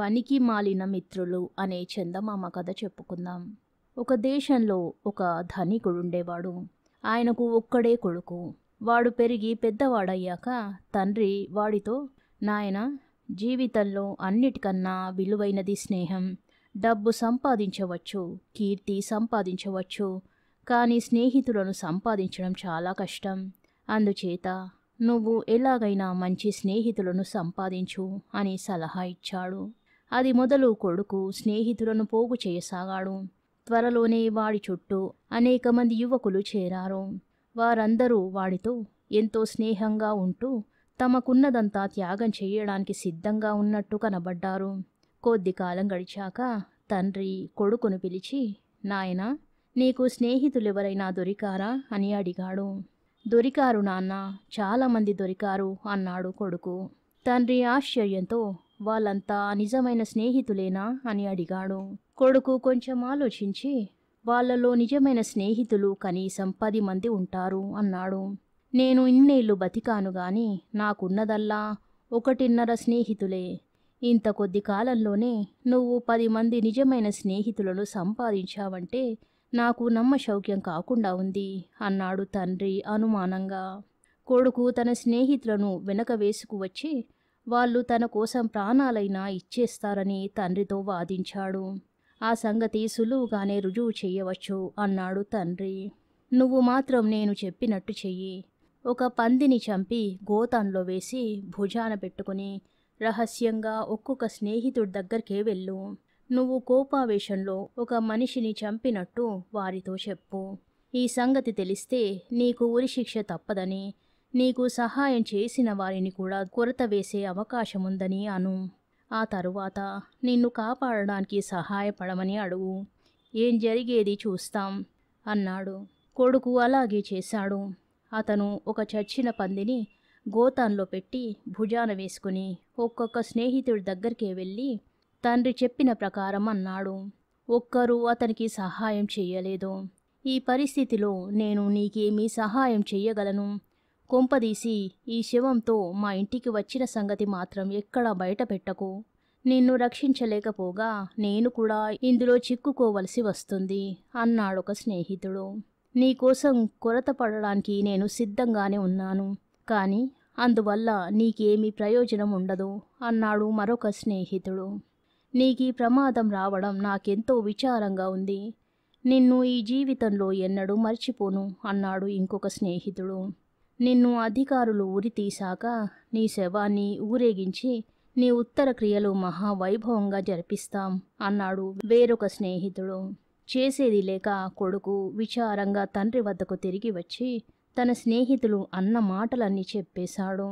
పనికి మాలిన మిత్రులు అనే చందమామ కథ చెప్పుకుందాం. ఒక దేశంలో ఒక ధనికుడుండేవాడు. ఆయనకు ఒక్కడే కొడుకు. వాడు పెరిగి పెద్దవాడయ్యాక తండ్రి వాడితో, నాయనా, జీవితంలో అన్నిటికన్నా విలువైనది స్నేహం. డబ్బు సంపాదించవచ్చు, కీర్తి సంపాదించవచ్చు, కానీ స్నేహితులను సంపాదించడం చాలా కష్టం. అందుచేత నువ్వు ఎలాగైనా మంచి స్నేహితులను సంపాదించు అని సలహా ఇచ్చాడు. అది మొదలు కొడుకు స్నేహితులను పోగు చేయసాగాడు. త్వరలోనే వాడి చుట్టూ అనేక మంది యువకులు చేరారు. వారందరూ వాడితో ఎంతో స్నేహంగా ఉంటూ తమకున్నదంతా త్యాగం చేయడానికి సిద్ధంగా ఉన్నట్టు కనబడ్డారు. కొద్ది కాలం గడిచాక తండ్రి కొడుకును పిలిచి, నాయనా, నీకు స్నేహితులెవరైనా దొరికారా అని అడిగాడు. దొరికారు నాన్న, చాలామంది దొరికారు అన్నాడు కొడుకు. తండ్రి ఆశ్చర్యంతో, వాళ్ళంతా నిజమైన స్నేహితులేనా అని అడిగాడు. కొడుకు కొంచెం ఆలోచించి, వాళ్ళలో నిజమైన స్నేహితులు కనీసం 10 మంది ఉంటారు అన్నాడు. నేను ఇన్నేళ్లు బతికాను గాని నాకున్నదల్లా 1.5 స్నేహితులే. ఇంత కొద్ది కాలంలోనే నువ్వు 10 మంది నిజమైన స్నేహితులను సంపాదించావంటే నాకు నమ్మశౌక్యం కాకుండా ఉంది అన్నాడు తండ్రి అనుమానంగా. కొడుకు తన స్నేహితులను వెనక వేసుకువచ్చి వాళ్ళు తన కోసం ప్రాణాలైనా ఇచ్చేస్తారని తండ్రితో వాదించాడు. ఆ సంగతి సులువుగానే రుజువు చెయ్యవచ్చు అన్నాడు తండ్రి. నువ్వు మాత్రం నేను చెప్పినట్టు చెయ్యి. ఒక పందిని చంపి గోతంలో వేసి భుజాన పెట్టుకుని రహస్యంగా ఒక్కొక్క స్నేహితుడి దగ్గరికే వెళ్ళు. నువ్వు కోపావేశంలో ఒక మనిషిని చంపినట్టు వారితో చెప్పు. ఈ సంగతి తెలిస్తే నీకు ఉరిశిక్ష తప్పదని, నీకు సహాయం చేసిన వారిని కూడా కొరత వేసే అవకాశముందని అను. ఆ తరువాత నిన్ను కాపాడడానికి సహాయపడమని అడుగు. ఏం జరిగేది చూస్తాం అన్నాడు. కొడుకు అలాగే చేశాడు. అతను ఒక చచ్చిన పందిని గోతాన్లో పెట్టి భుజాన వేసుకుని ఒక్కొక్క స్నేహితుడి దగ్గరికే వెళ్ళి తండ్రి చెప్పిన ప్రకారం అన్నాడు. ఒక్కరూ అతనికి సహాయం చెయ్యలేదు. ఈ పరిస్థితిలో నేను నీకేమీ సహాయం చెయ్యగలను? కొంపదీసి ఈ శవంతో మా ఇంటికి వచ్చిన సంగతి మాత్రం ఎక్కడా బయట పెట్టకు. నిన్ను రక్షించలేకపోగా నేను కూడా ఇందులో చిక్కుకోవలసి వస్తుంది అన్నాడొక స్నేహితుడు. నీకోసం కొరత పడడానికి నేను సిద్ధంగానే ఉన్నాను, కానీ అందువల్ల నీకేమీ ప్రయోజనం ఉండదు అన్నాడు మరొక స్నేహితుడు. నీకీ ప్రమాదం రావడం నాకెంతో విచారంగా ఉంది. నిన్ను ఈ జీవితంలో ఎన్నడూ మర్చిపోను అన్నాడు ఇంకొక స్నేహితుడు. నిన్ను అధికారులు ఉరితీశాక నీ శవాన్ని ఊరేగించి నీ ఉత్తర క్రియలు మహావైభవంగా జరిపిస్తాం అన్నాడు వేరొక స్నేహితుడు. చేసేది లేక కొడుకు విచారంగా తండ్రి వద్దకు తిరిగి వచ్చి తన స్నేహితులు అన్న మాటలన్నీ చెప్పేశాడు.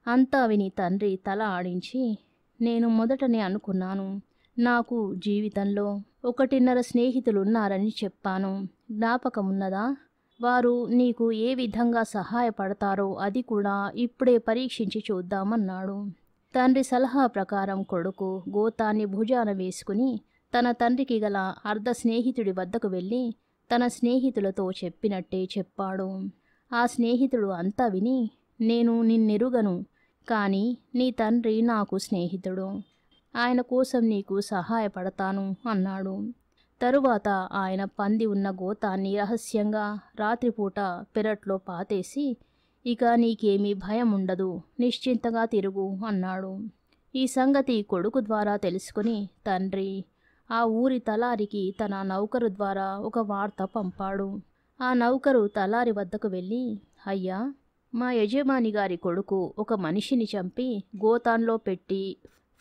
అంతా విని తండ్రి తల ఆడించి, నేను మొదటనే అనుకున్నాను, నాకు జీవితంలో 1.5 స్నేహితులున్నారని చెప్పాను. జ్ఞాపకమున్నదా? వారు నీకు ఏ విధంగా సహాయపడతారో అది కూడా ఇప్పుడే పరీక్షించి చూద్దామన్నాడు. తండ్రి సలహా ప్రకారం కొడుకు గోతాన్ని భుజాన వేసుకుని తన తండ్రికి గల అర్ధ స్నేహితుడి వద్దకు వెళ్ళి తన స్నేహితులతో చెప్పినట్టే చెప్పాడు. ఆ స్నేహితుడు అంతా విని, నేను నిన్నెరుగను, కానీ నీ తండ్రి నాకు స్నేహితుడు. ఆయన కోసం నీకు సహాయపడతాను అన్నాడు. తరువాత ఆయన పంది ఉన్న గోతాన్ని రహస్యంగా రాత్రిపూట పెరట్లో పాతేసి, ఇక నీకేమీ భయం ఉండదు, నిశ్చింతగా తిరుగు అన్నాడు. ఈ సంగతి కొడుకు ద్వారా తెలుసుకుని తండ్రి ఆ ఊరి తలారికి తన నౌకరు ద్వారా ఒక వార్త పంపాడు. ఆ నౌకరు తలారి వద్దకు వెళ్ళి, అయ్యా, మా యజమాని గారి కొడుకు ఒక మనిషిని చంపి గోతాన్లో పెట్టి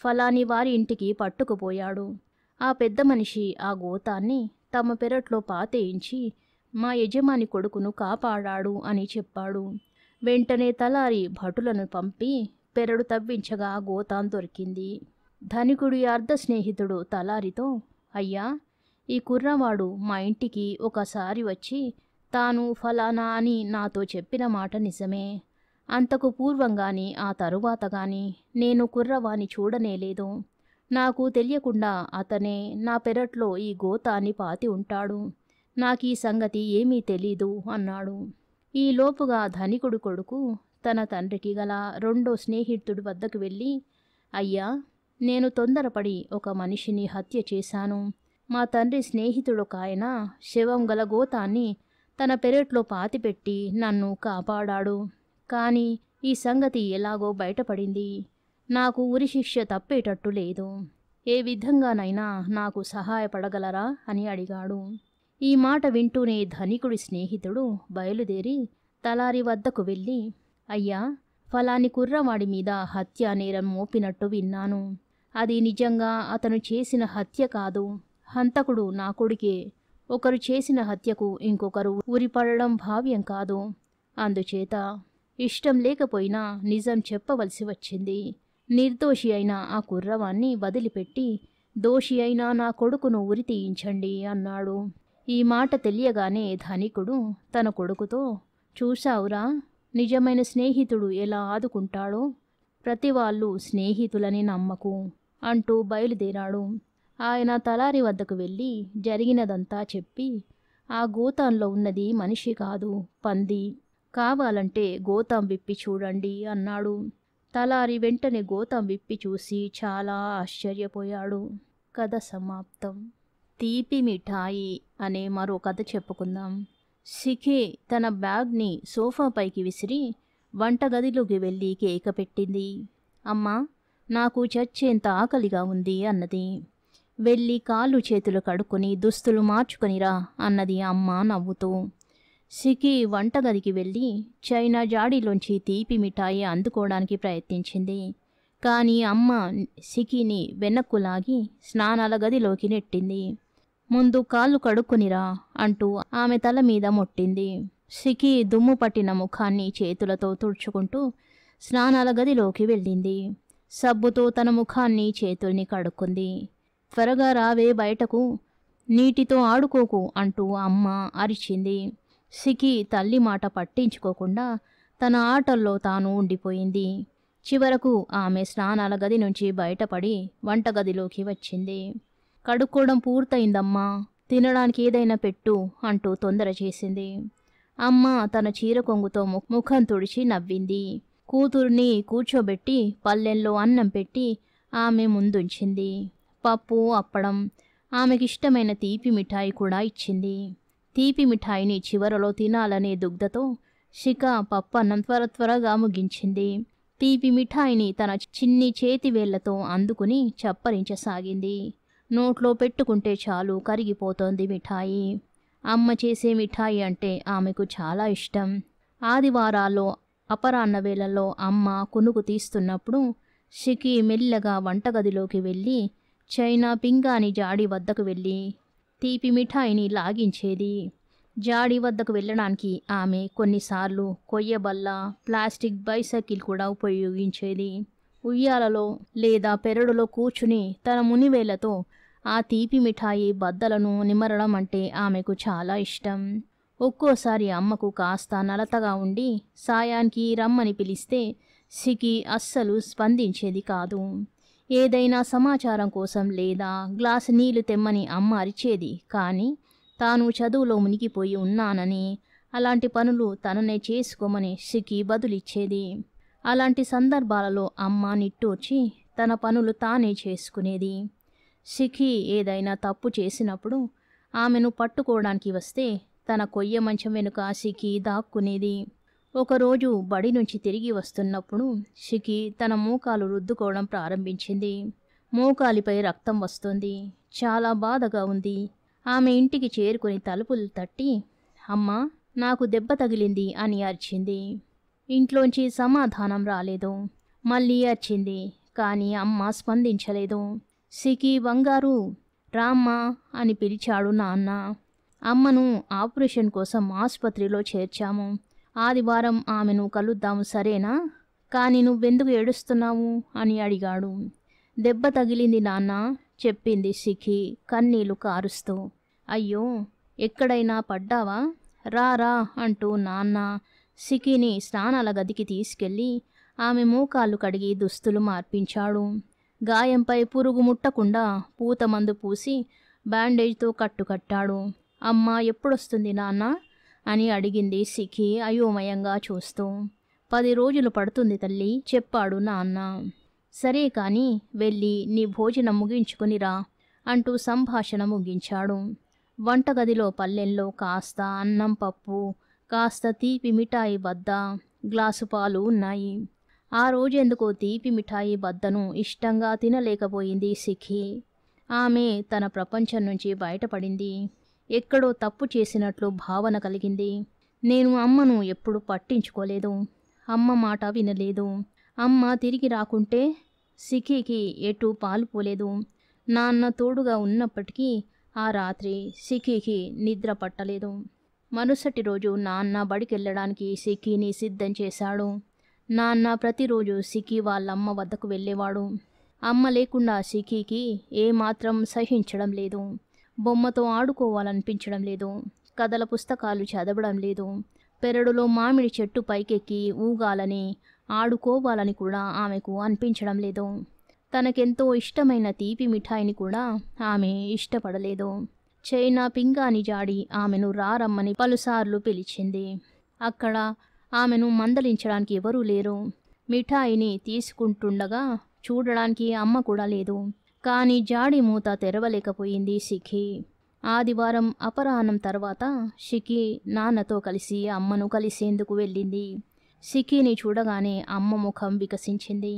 ఫలాని వారి ఇంటికి పట్టుకుపోయాడు. ఆ పెద్ద మనిషి ఆ గోతాన్ని తమ పెరట్లో పాతేయించి మా యజమాని కొడుకును కాపాడాడు అని చెప్పాడు. వెంటనే తలారి భటులను పంపి పెరడు తవ్వించగా గోతాన్ దొరికింది. ధనికుడి అర్ధ స్నేహితుడు తలారితో, అయ్యా, ఈ కుర్రవాడు మా ఇంటికి ఒకసారి వచ్చి తాను ఫలానా అని నాతో చెప్పిన మాట నిజమే. అంతకు పూర్వం గాని ఆ తరువాత గాని నేను కుర్రవాణ్ణి చూడనేలేదు. నాకు తెలియకుండా అతనే నా పెరట్లో ఈ గోతాన్ని పాతి ఉంటాడు. నాకీ సంగతి ఏమీ తెలీదు అన్నాడు. ఈ లోపుగా ధనికుడు కొడుకు తన తండ్రికి గల రెండో స్నేహితుడి వద్దకు వెళ్ళి, అయ్యా, నేను తొందరపడి ఒక మనిషిని హత్య చేశాను. మా తండ్రి స్నేహితుడొకాయన శవం గల గోతాన్ని తన పెరట్లో పాతిపెట్టి నన్ను కాపాడాడు. కానీ ఈ సంగతి ఎలాగో బయటపడింది. నాకు ఉరిశిక్ష తప్పేటట్టు లేదు. ఏ విధంగానైనా నాకు సహాయపడగలరా అని అడిగాడు. ఈ మాట వింటూనే ధనికుడి స్నేహితుడు బయలుదేరి తలారి వద్దకు వెళ్ళి, అయ్యా, ఫలాని కుర్రవాడి మీద హత్యా నేరం మోపినట్టు విన్నాను. అది నిజంగా అతను చేసిన హత్య కాదు. హంతకుడు నా కొడుకే. ఒకరు చేసిన హత్యకు ఇంకొకరు ఉరిపడడం భావ్యం కాదు. అందుచేత ఇష్టం లేకపోయినా నిజం చెప్పవలసి వచ్చింది. నిర్దోషి అయిన ఆ కుర్రవాణ్ణి వదిలిపెట్టి దోషి అయిన నా కొడుకును ఉరి తీయించండి అన్నాడు. ఈ మాట తెలియగానే ధనికుడు తన కొడుకుతో, చూశావురా, నిజమైన స్నేహితుడు ఎలా ఆదుకుంటాడో. ప్రతి వాళ్ళు స్నేహితులని నమ్మకు అంటూ బయలుదేరాడు. ఆయన తలారి వద్దకు వెళ్ళి జరిగినదంతా చెప్పి, ఆ గోతాంలో ఉన్నది మనిషి కాదు, పంది. కావాలంటే గోతాం విప్పి చూడండి అన్నాడు. తలారి వెంటనే గోతాం విప్పి చూసి చాలా ఆశ్చర్యపోయాడు. కథ సమాప్తం. తీపి మిఠాయి అనే మరో కథ చెప్పుకుందాం. సిఖి తన బ్యాగ్ని సోఫాపైకి విసిరి వంటగదిలోకి వెళ్ళి కేక పెట్టింది. అమ్మా, నాకు చచ్చేంత ఆకలిగా ఉంది అన్నది. వెళ్ళి కాళ్ళు చేతులు కడుక్కొని దుస్తులు మార్చుకొనిరా అన్నది అమ్మ నవ్వుతూ. సిఖి వంటగదికి వెళ్ళి చైనా జాడీలోంచి తీపి మిఠాయి అందుకోవడానికి ప్రయత్నించింది. కానీ అమ్మ సిఖిని వెనక్కు లాగి స్నానాల గదిలోకి నెట్టింది. ముందు కాళ్ళు కడుక్కునిరా అంటూ ఆమె తల మీద మొట్టింది. సిఖి దుమ్ము పట్టిన ముఖాన్ని చేతులతో తుడుచుకుంటూ స్నానాల గదిలోకి వెళ్ళింది. సబ్బుతో తన ముఖాన్ని చేతుల్ని కడుక్కుంది. త్వరగా రావే బయటకు, నీటితో ఆడుకోకు అంటూ అమ్మ అరిచింది. సిఖి తల్లి మాట పట్టించుకోకుండా తన ఆటల్లో తాను ఉండిపోయింది. చివరకు ఆమె స్నానాల గది నుంచి బయటపడి వంటగదిలోకి వచ్చింది. కడుక్కోవడం పూర్తయిందమ్మా, తినడానికి ఏదైనా పెట్టు అంటూ తొందర చేసింది. అమ్మ తన చీర కొంగుతో ముఖం తుడిచి నవ్వింది. కూతుర్ని కూర్చోబెట్టి పల్లెంలో అన్నం పెట్టి ఆమె ముందుంచింది. పప్పు, అప్పడం, ఆమెకిష్టమైన తీపి మిఠాయి కూడా ఇచ్చింది. తీపి మిఠాయిని చివరలో తినాలనే దుగ్ధతో శిఖ పప్పన్నం త్వరగా ముగించింది. తీపి మిఠాయిని తన చిన్ని చేతివేళ్లతో అందుకుని చప్పరించసాగింది. నోట్లో పెట్టుకుంటే చాలు కరిగిపోతోంది మిఠాయి. అమ్మ చేసే మిఠాయి అంటే ఆమెకు చాలా ఇష్టం. ఆదివారాల్లో అపరాహ్న వేళల్లో అమ్మ కునుకు తీస్తున్నప్పుడు షికి మెల్లగా వంటగదిలోకి వెళ్ళి చైనా పింగాణి జాడి వద్దకు వెళ్ళి తీపి మిఠాయిని లాగించేది. జాడి వద్దకు వెళ్ళడానికి ఆమె కొన్నిసార్లు కొయ్యబల్ల, ప్లాస్టిక్ బైసైకిల్ కూడా ఉపయోగించేది. ఉయ్యాలలో లేదా పెరడులో కూర్చుని తన మునివేళ్లతో ఆ తీపి మిఠాయి బద్దలను నిమరడం అంటే ఆమెకు చాలా ఇష్టం. ఒక్కోసారి అమ్మకు కాస్త నలతగా ఉండి సాయానికి రమ్మని పిలిస్తే సికి అస్సలు స్పందించేది కాదు. ఏదైనా సమాచారం కోసం లేదా గ్లాసు నీళ్లు తెమ్మని అమ్మ అరిచేది. కానీ తాను చదువులో మునిగిపోయి ఉన్నానని, అలాంటి పనులు తననే చేసుకోమని సికి బదులిచ్చేది. అలాంటి సందర్భాలలో అమ్మ నిట్టూర్చి తన పనులు తానే చేసుకునేది. సిఖి ఏదైనా తప్పు చేసినప్పుడు ఆమెను పట్టుకోవడానికి వస్తే తన కొయ్య మంచం వెనుక సిఖి దాక్కునేది. ఒకరోజు బడి నుంచి తిరిగి వస్తున్నప్పుడు సిఖి తన మోకాలు రుద్దుకోవడం ప్రారంభించింది. మోకాలిపై రక్తం వస్తుంది. చాలా బాధగా ఉంది. ఆమె ఇంటికి చేరుకుని తలుపులు తట్టి, అమ్మా, నాకు దెబ్బ తగిలింది అని అరిచింది. ఇంట్లోంచి సమాధానం రాలేదు. మళ్ళీ అరిచింది. కానీ అమ్మ స్పందించలేదు. సికి, బంగారు, రామ్మా అని పిలిచాడు నాన్న. అమ్మను ఆపరేషన్ కోసం ఆసుపత్రిలో చేర్చాము. ఆదివారం ఆమెను కలుద్దాము, సరేనా? కానీ నువ్వెందుకు ఏడుస్తున్నావు అని అడిగాడు. దెబ్బ తగిలింది నాన్న, చెప్పింది సిఖి కన్నీళ్లు కారుస్తూ. అయ్యో, ఎక్కడైనా పడ్డావా? రా అంటూ నాన్న సిఖిని స్నానాల గదికి తీసుకెళ్ళి ఆమె మోకాళ్ళు కడిగి దుస్తులు మార్పించాడు. గాయంపై పురుగు ముట్టకుండా పూతమందు పూసి బ్యాండేజ్తో కట్టుకట్టాడు. అమ్మ ఎప్పుడొస్తుంది నాన్న అని అడిగింది సిఖి అయోమయంగా చూస్తూ. 10 రోజులు పడుతుంది తల్లి, చెప్పాడు నాన్న. సరే కాని వెళ్ళి నీ భోజనం ముగించుకునిరా అంటూ సంభాషణ ముగించాడు. వంటగదిలో పల్లెల్లో కాస్త అన్నం పప్పు, కాస్త తీపి మిఠాయి బద్ద, గ్లాసు పాలు ఉన్నాయి. ఆ రోజెందుకో తీపి మిఠాయి బద్దను ఇష్టంగా తినలేకపోయింది సిఖి. ఆమె తన ప్రపంచం నుంచి బయటపడింది. ఎక్కడో తప్పు చేసినట్లు భావన కలిగింది. నేను అమ్మను ఎప్పుడు పట్టించుకోలేదు, అమ్మ మాట వినలేదు. అమ్మ తిరిగి రాకుంటే సిఖికి ఎటూ పాలుపోలేదు. నాన్న తోడుగా ఉన్నప్పటికీ ఆ రాత్రి సిఖికి నిద్ర పట్టలేదు. మరుసటి రోజు నాన్న బడికెళ్ళడానికి సిఖిని సిద్ధం చేశాడు. నాన్న ప్రతిరోజు సిఖి వాళ్ళమ్మ వద్దకు వెళ్ళేవాడు. అమ్మ లేకుండా సిఖికి ఏమాత్రం సహించడం లేదు. బొమ్మతో ఆడుకోవాలనిపించడం లేదు. కథల పుస్తకాలు చదవడం లేదు. పెరడులో మామిడి చెట్టు పైకెక్కి ఊగాలని, ఆడుకోవాలని కూడా ఆమెకు అనిపించడం లేదు. తనకెంతో ఇష్టమైన తీపి మిఠాయిని కూడా ఆమె ఇష్టపడలేదు. చైనా పింగాని జాడి ఆమెను రారమ్మని పలుసార్లు పిలిచింది. అక్కడ ఆమెను మందలించడానికి ఎవరూ లేరు. మిఠాయిని తీసుకుంటుండగా చూడడానికి అమ్మ కూడా లేదు. కానీ జాడి మూత తెరవలేకపోయింది సిఖి. ఆదివారం అపరాహ్నం తర్వాత సిఖి నాన్నతో కలిసి అమ్మను కలిసేందుకు వెళ్ళింది. సిఖిని చూడగానే అమ్మ ముఖం వికసించింది.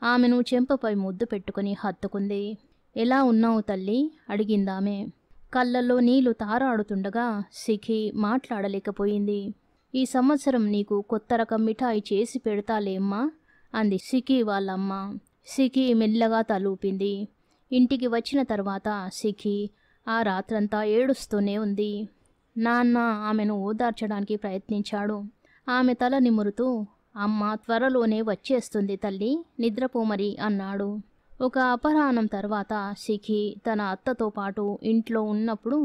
ఆమెను చెంపపై ముద్దు పెట్టుకుని హత్తుకుంది. ఎలా ఉన్నావు తల్లి అడిగిందామె. కళ్ళల్లో నీళ్లు తారాడుతుండగా సిఖి మాట్లాడలేకపోయింది. ఈ సంవత్సరం నీకు కొత్త రకం మిఠాయి చేసి పెడతాలేమ్మా అంది సిఖి వాళ్ళమ్మ. సిఖి మెల్లగా తలూపింది. ఇంటికి వచ్చిన తర్వాత సిఖి ఆ రాత్రంతా ఏడుస్తూనే ఉంది. నాన్న ఆమెను ఓదార్చడానికి ప్రయత్నించాడు. ఆమె తల నిమురుతూ, అమ్మ త్వరలోనే వచ్చేస్తుంది తల్లి, నిద్రపోమరి అన్నాడు. ఒక అపరాహ్నం తర్వాత సిఖి తన అత్తతో పాటు ఇంట్లో ఉన్నప్పుడు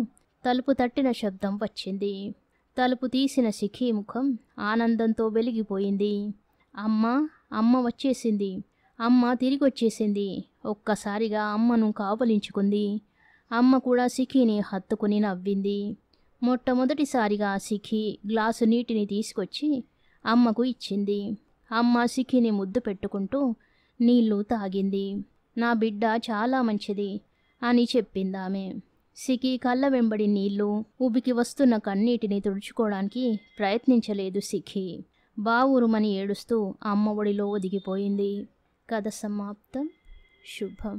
తలుపు తట్టిన శబ్దం వచ్చింది. తలుపు తీసిన సిఖి ముఖం ఆనందంతో వెలిగిపోయింది. అమ్మ వచ్చేసింది, అమ్మ తిరిగొచ్చేసింది. ఒక్కసారిగా అమ్మను కావలించుకుంది. అమ్మ కూడా సిఖిని హత్తుకుని నవ్వింది. మొట్టమొదటిసారిగా సిఖి గ్లాసు నీటిని తీసుకొచ్చి అమ్మకు ఇచ్చింది. అమ్మ సిఖిని ముద్దు పెట్టుకుంటూ నీళ్లు తాగింది. నా బిడ్డ చాలా మంచిది అని చెప్పిందామె. సిఖి కళ్ళ వెంబడి నీళ్లు, ఉబికి వస్తున్న కన్నీటిని తుడుచుకోవడానికి ప్రయత్నించలేదు సిఖి. బావురుమని ఏడుస్తూ అమ్మ ఒడిలో ఒదిగిపోయింది. కథ సమాప్తం. శుభం.